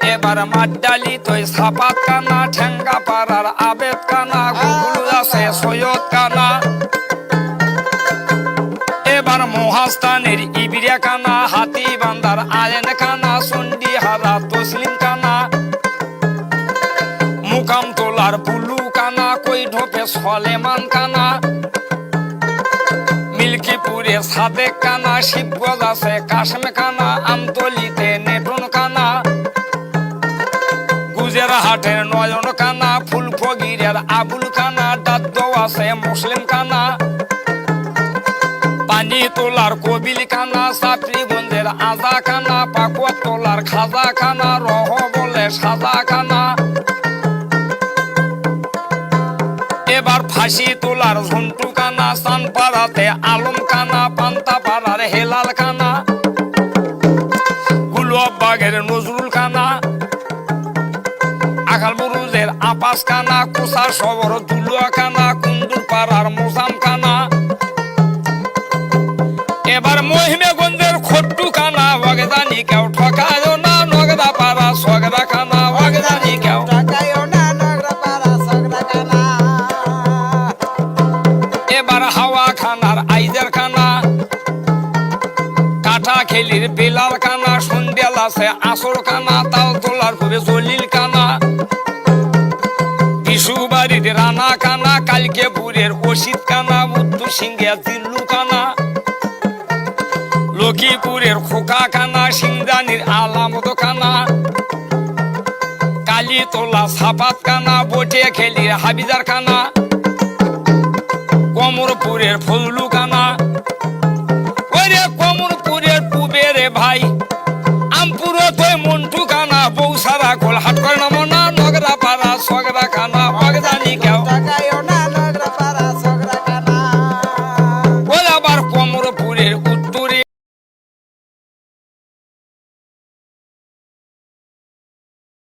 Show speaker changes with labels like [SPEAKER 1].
[SPEAKER 1] এবার মাড্ডালি তুই সাপাত কানা ঠেঙ্গা পাড়ার আবেদ কানা গুগুল আছে সৈয়দ কানা এবার মহাস্থানের ইবিরিয়া কানা হাতি বান্দার আয়েন কানা চন্ডি হারা তসলিম কানা মুকাম তোলার বুলু কানা কই ঢোপে সলেমান কানা মিল্কিপুরে সাদেক কানা শিবগঞ্জ আছে কাশেম কানা আমতলিতে নেটন কানা গুজরাহাটের নয়ন কানা ফুলফগিরের আবুল কানা দাদ্দ আছে মুসলিম কানা পানি তোলার কবিল কানা চাপড়িগঞ্জের আজা কানা পাকুয়া তোলার খাজা কানা রহ বলে সাজা কানা এবার ফাঁসি তোলার ঝন্টু কানা চানপাড়াতে আলম কানা পান্তাপাড়ার হেলাল কানা গুলবাগের নজরুল কানা আখালবুরুজের আপাস কানা কুসার শহর দুলুয়া কানা কুন্দুর পাড়ার মোজাম কানা এবার মহিমেগঞ্জের খট্টু কানা ওয়াগদানি কেউ ঠকায় না নগদা পাড়া সগদা কানা ওয়াগদানি কেউ এবার হাওয়া খানার আইজের কানা কাঠা খেলির বেলাল কানা সন্ধ্যেল আছে আসর কানা তাল তোলার খুবই জলিল কানা বিশুবাড়ির রানা কানা কালকেপুরের অসিত কানা মুদ্দু সিংহে জিল্লু কানা লক্ষ্মীপুরের খোকা কানা সিংদানির আলামত কানা কালীতলা সাপাত কানা বটে খেলির হাবিজার কানা কমরপুরের ফজলু কানা ওরে কমরপুরের পুবের ভাই আমপুর তো মন্টু কানা বৌসারা খোল হাট করে নামনা নগরা পাড়া সগরা কানা